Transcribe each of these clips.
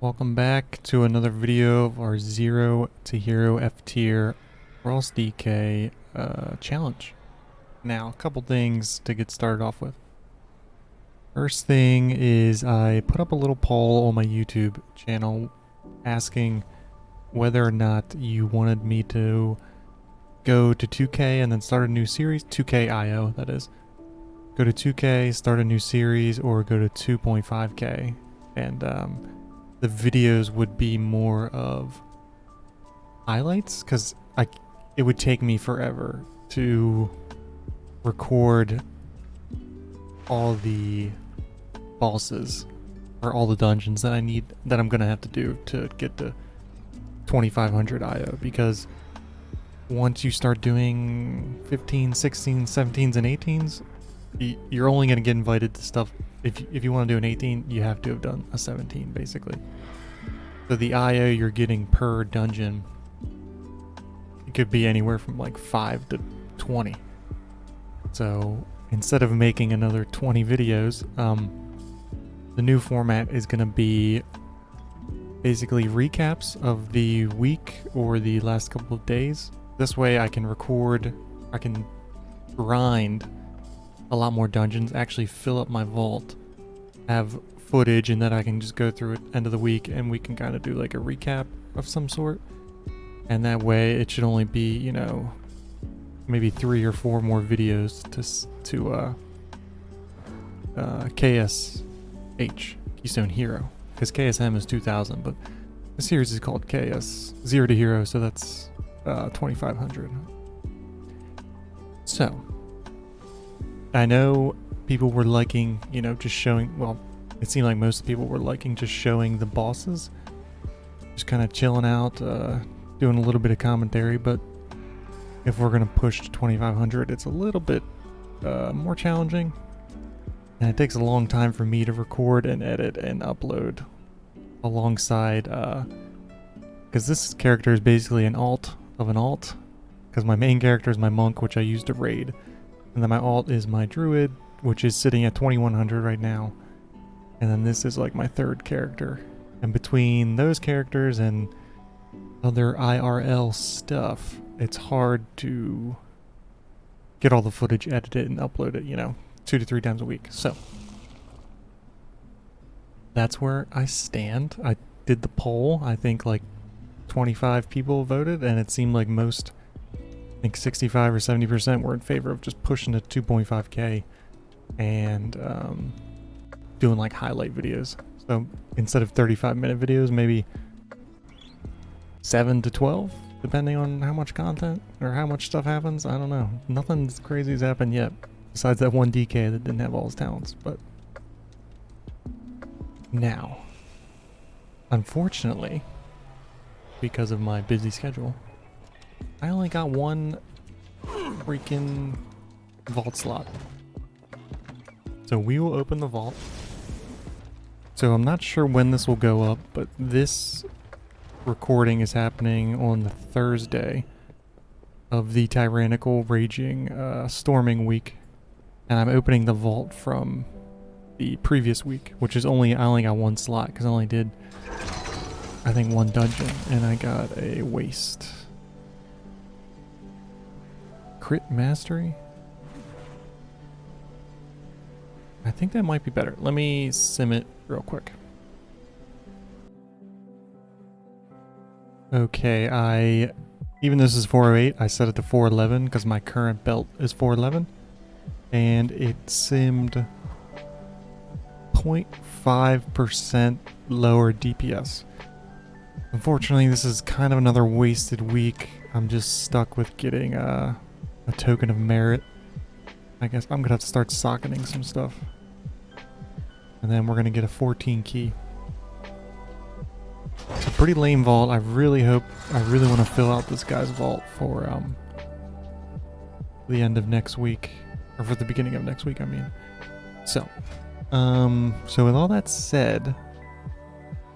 Welcome back to another video of our 0 to Hero F-Tier Ross DK challenge. Now, a couple things to get started off with. First thing is I put up a little poll on my YouTube channel asking whether or not you wanted me to go to 2K and then start a new series, 2K IO that is. Go to 2K, start a new series, or go to 2.5K. And the videos would be more of highlights, because it would take me forever to record all the bosses or all the dungeons that I'm gonna have to do to get to 2500 IO, because once you start doing 15, 16, 17s, and 18s, you're only going to get invited to stuff. If you want to do an 18, you have to have done a 17, basically. So the IO you're getting per dungeon, it could be anywhere from like 5 to 20. So instead of making another 20 videos, the new format is going to be basically recaps of the week or the last couple of days. This way I can grind a lot more dungeons, actually fill up my vault, have footage, and then I can just go through it end of the week and we can kind of do like a recap of some sort. And that way it should only be, you know, maybe 3 or 4 more videos to KSH, Keystone Hero, because KSM is 2000, but the series is called KS 0 to Hero, so that's 2500. So I know people were liking, you know, just showing, well, it seemed like most people were liking just showing the bosses, just kind of chilling out, doing a little bit of commentary. But if we're going to push to 2500, it's a little bit more challenging, and it takes a long time for me to record and edit and upload alongside, because this character is basically an alt of an alt, because my main character is my monk, which I use to raid. And then my alt is my druid, which is sitting at 2100 right now. And then this is like my third character. And between those characters and other IRL stuff, it's hard to get all the footage edited and upload it, you know, 2 to 3 times a week. So that's where I stand. I did the poll. I think like 25 people voted, and it seemed like most, I think 65 or 70% were in favor of just pushing to 2.5K and doing like highlight videos. So instead of 35-minute videos, maybe 7 to 12, depending on how much content or how much stuff happens. I don't know. Nothing crazy has happened yet, besides that one DK that didn't have all his talents. But now, unfortunately, because of my busy schedule, I only got one freaking vault slot. So we will open the vault. So I'm not sure when this will go up, but this recording is happening on the Thursday of the tyrannical raging storming week. And I'm opening the vault from the previous week, which is I only got one slot because I only did, I think, one dungeon, and I got a waste. Crit mastery? I think that might be better. Let me sim it real quick. Okay, even though this is 408, I set it to 411 because my current belt is 411, and it simmed 0.5% lower DPS. Unfortunately, this is kind of another wasted week. I'm just stuck with getting a token of merit. I guess I'm gonna have to start socketing some stuff. And then we're gonna get a 14 key. It's a pretty lame vault. I really want to fill out this guy's vault for the end of next week. Or for the beginning of next week, I mean. So with all that said,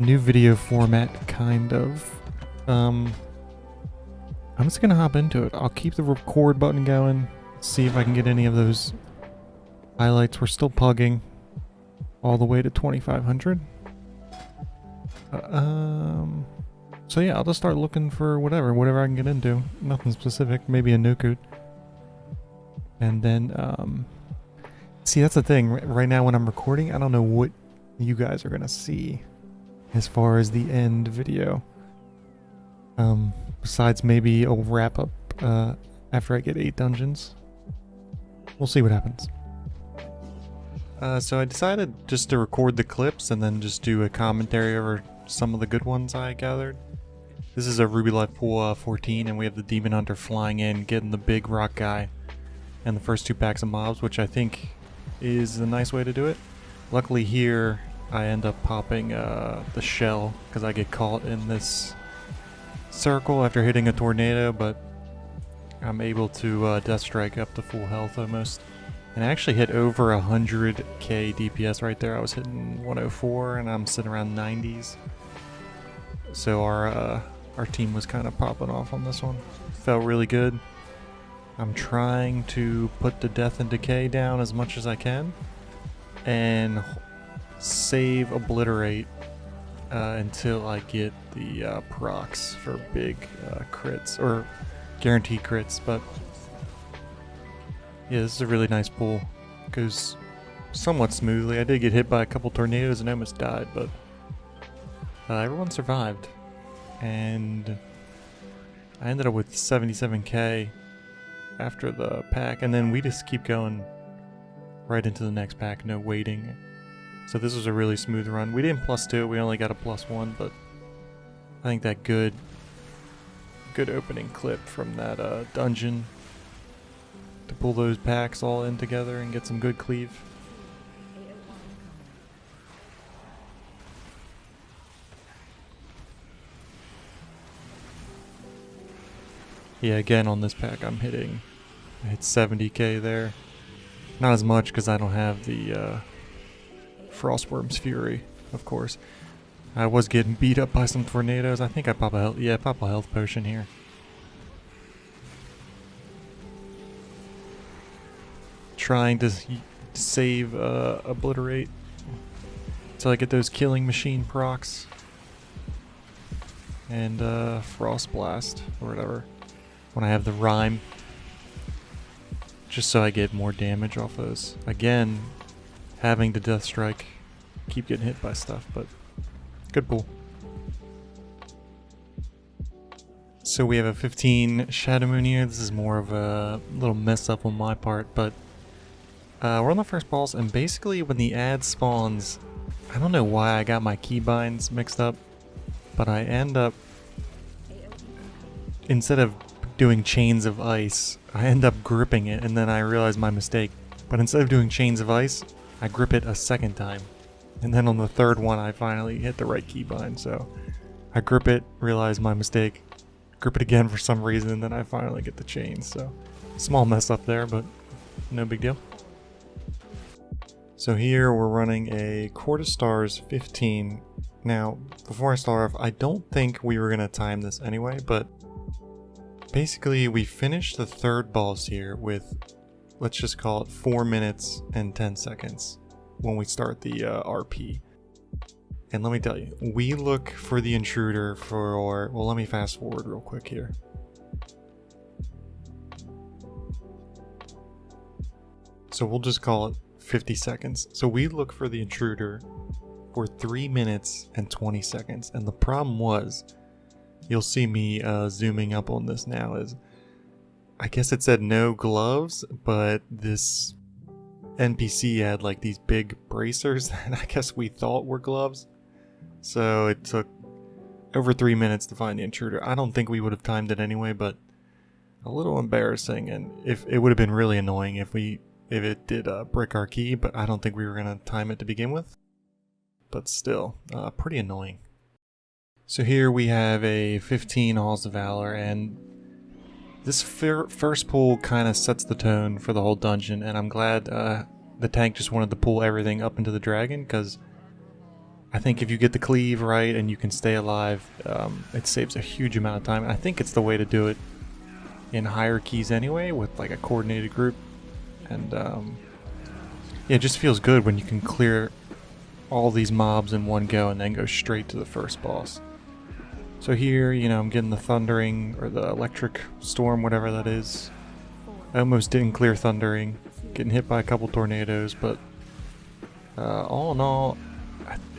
new video format, kind of. I'm just gonna hop into it. I'll keep the record button going, see if I can get any of those highlights. We're still pugging all the way to 2500. So yeah, I'll just start looking for whatever I can get into. Nothing specific, maybe a nok'hud. And then, see, that's the thing. Right now when I'm recording, I don't know what you guys are gonna see as far as the end video. Besides maybe a wrap up after I get 8 dungeons. We'll see what happens. So I decided just to record the clips and then just do a commentary over some of the good ones I gathered. This is a Ruby Life Pool 14, and we have the Demon Hunter flying in, getting the big rock guy, and the first 2 packs of mobs, which I think is a nice way to do it. Luckily here, I end up popping the shell, because I get caught in this circle after hitting a tornado, but I'm able to death strike up to full health almost. And I actually hit over 100k DPS right there. I was hitting 104 and I'm sitting around 90s. So our team was kind of popping off on this one. Felt really good. I'm trying to put the death and decay down as much as I can and save obliterate until I get the procs for big crits or guaranteed crits. But yeah, this is a really nice pool. Goes somewhat smoothly. I did get hit by a couple tornadoes and almost died, but everyone survived. And I ended up with 77k after the pack, and then we just keep going right into the next pack, no waiting. So this was a really smooth run. We didn't +2, we only got a +1, but I think that good opening clip from that dungeon to pull those packs all in together and get some good cleave. Yeah, again on this pack I hit 70k there. Not as much because I don't have the Frostworm's Fury, of course. I was getting beat up by some tornadoes. I think I pop a health potion here. Trying to save obliterate until I get those killing machine procs and frost blast or whatever when I have the rhyme, just so I get more damage off those. Again, having the death strike, keep getting hit by stuff, but good pull. So we have a 15 Shadowmoon here. This is more of a little mess up on my part, but we're on the first boss, and basically when the ad spawns, I don't know why I got my keybinds mixed up, but I end up, instead of doing chains of ice, I end up gripping it, and then I realize my mistake. But instead of doing chains of ice, I grip it a second time. And then on the third one, I finally hit the right keybind, so I grip it, realize my mistake, grip it again for some reason, and then I finally get the chains. So small mess up there, but no big deal. So here we're running a Quarter Stars 15. Now, before I start off, I don't think we were going to time this anyway, but basically we finished the third boss here with, let's just call it 4 minutes and 10 seconds when we start the RP. And let me tell you, we look for the intruder for, well, let me fast forward real quick here. So we'll just call it 50 seconds. So we look for the intruder for 3 minutes and 20 seconds. And the problem was, you'll see me zooming up on this now, is I guess it said no gloves, but this NPC had like these big bracers that I guess we thought were gloves. So it took over 3 minutes to find the intruder. I don't think we would have timed it anyway, but a little embarrassing, and if it would have been really annoying if it did break our key, but I don't think we were going to time it to begin with. But still, pretty annoying. So here we have a 15 Halls of Valor, and this first pull kind of sets the tone for the whole dungeon, and I'm glad the tank just wanted to pull everything up into the dragon, because I think if you get the cleave right and you can stay alive, it saves a huge amount of time. I think it's the way to do it in higher keys anyway, with like a coordinated group. And yeah, it just feels good when you can clear all these mobs in one go and then go straight to the first boss. So here, you know, I'm getting the thundering or the electric storm, whatever that is. I almost didn't clear thundering, getting hit by a couple tornadoes, but all in all,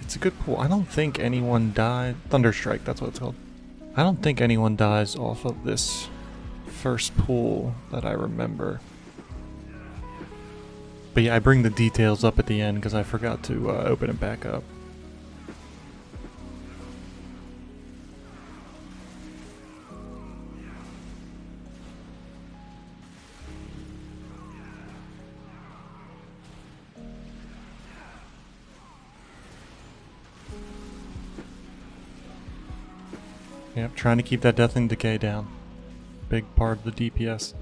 it's a good pool. I don't think anyone died. Thunderstrike, that's what it's called. I don't think anyone dies off of this first pool that I remember. But yeah, I bring the details up at the end because I forgot to open it back up. Yep, trying to keep that death and decay down. Big part of the DPS.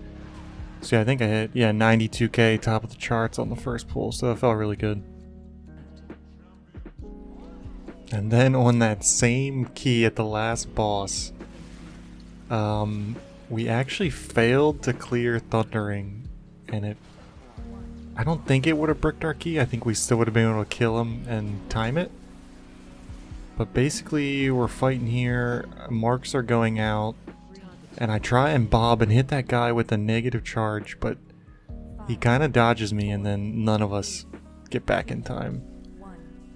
So yeah, I think I hit, 92k top of the charts on the first pull, so that felt really good. And then on that same key at the last boss, we actually failed to clear Thundering, and I don't think it would have bricked our key. I think we still would have been able to kill him and time it. But basically, we're fighting here, marks are going out, and I try and bob and hit that guy with a negative charge, but he kind of dodges me, and then none of us get back in time.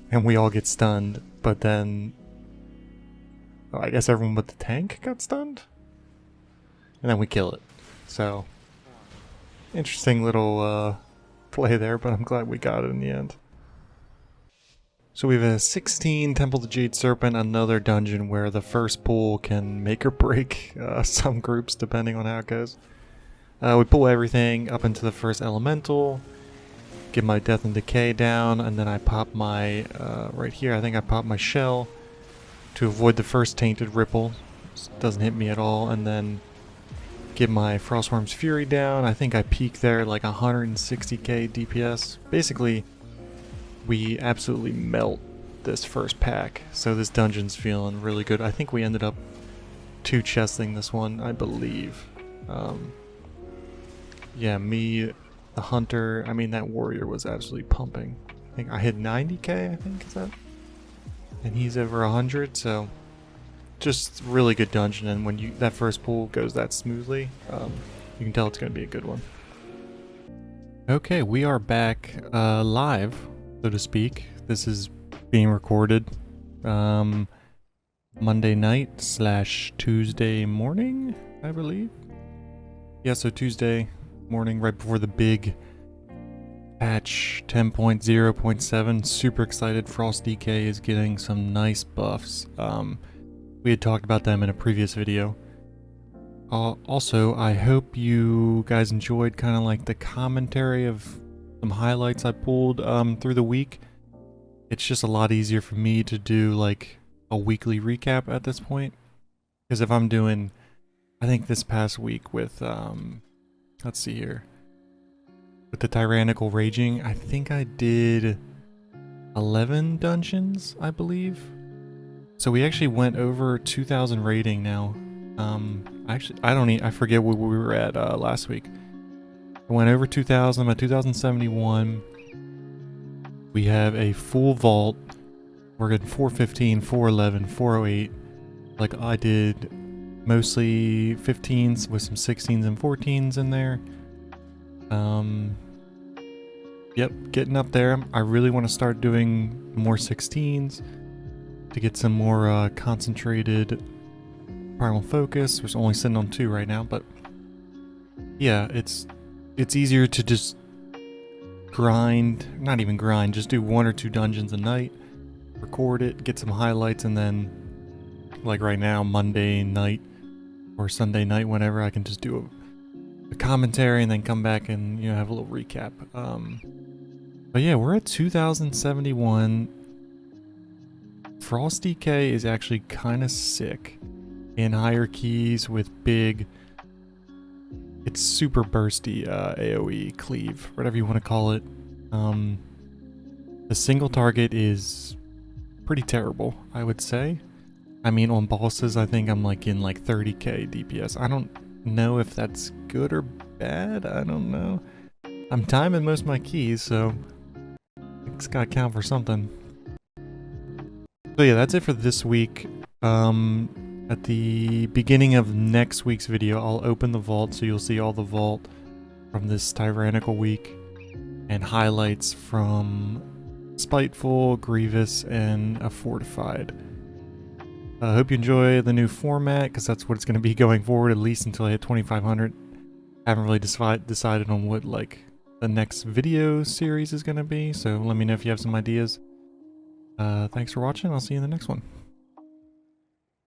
And we all get stunned, but then I guess everyone but the tank got stunned? And then we kill it. So, interesting little play there, but I'm glad we got it in the end. So we have a 16 Temple to Jade Serpent, another dungeon where the first pull can make or break some groups depending on how it goes. We pull everything up into the first elemental, get my death and decay down, and then I pop my, right here, I think I pop my shell to avoid the first tainted ripple. Doesn't hit me at all, and then get my Frostworm's Fury down. I think I peak there at like 160k DPS. Basically, we absolutely melt this first pack, so this dungeon's feeling really good. I think we ended up 2-chesting this one, I believe. Yeah, me, the hunter, I mean that warrior was absolutely pumping. I think I hit 90k, I think, is that? And he's over 100, so just really good dungeon, and when that first pull goes that smoothly, you can tell it's going to be a good one. Okay, we are back live, so to speak. This is being recorded Monday night / Tuesday morning, I believe. Yeah, so Tuesday morning, right before the big patch 10.0.7. Super excited. Frost DK is getting some nice buffs. We had talked about them in a previous video. Also, I hope you guys enjoyed kind of like the commentary of some highlights I pulled through the week. It's just a lot easier for me to do like a weekly recap at this point, because if I'm doing, I think this past week with let's see here, with the Tyrannical Raging, I think I did 11 dungeons, I believe. So we actually went over 2,000 rating now. I forget what we were at last week. I went over 2,000 by 2071. We have a full vault. We're getting 415, 411, 408. Like I did mostly 15s with some 16s and 14s in there. Yep, getting up there. I really want to start doing more 16s to get some more concentrated primal focus. We're only sitting on 2 right now, but yeah, it's easier to just grind, not even grind, just do 1 or 2 dungeons a night, record it, get some highlights, and then like right now, Monday night or Sunday night, whenever, I can just do a commentary and then come back and, you know, have a little recap. But yeah, we're at 2071. Frost DK is actually kind of sick in higher keys with big, it's super bursty AoE, cleave, whatever you want to call it. The single target is pretty terrible, I would say. I mean, on bosses, I think I'm like in like 30k DPS. I don't know if that's good or bad. I don't know. I'm timing most of my keys, so it's gotta count for something. So yeah, that's it for this week. At the beginning of next week's video, I'll open the vault so you'll see all the vault from this tyrannical week and highlights from Spiteful, Grievous, and a Fortified. I hope you enjoy the new format, because that's what it's going to be going forward, at least until I hit 2500. Haven't really decided on what like the next video series is going to be, so let me know if you have some ideas. Thanks for watching. I'll see you in the next one.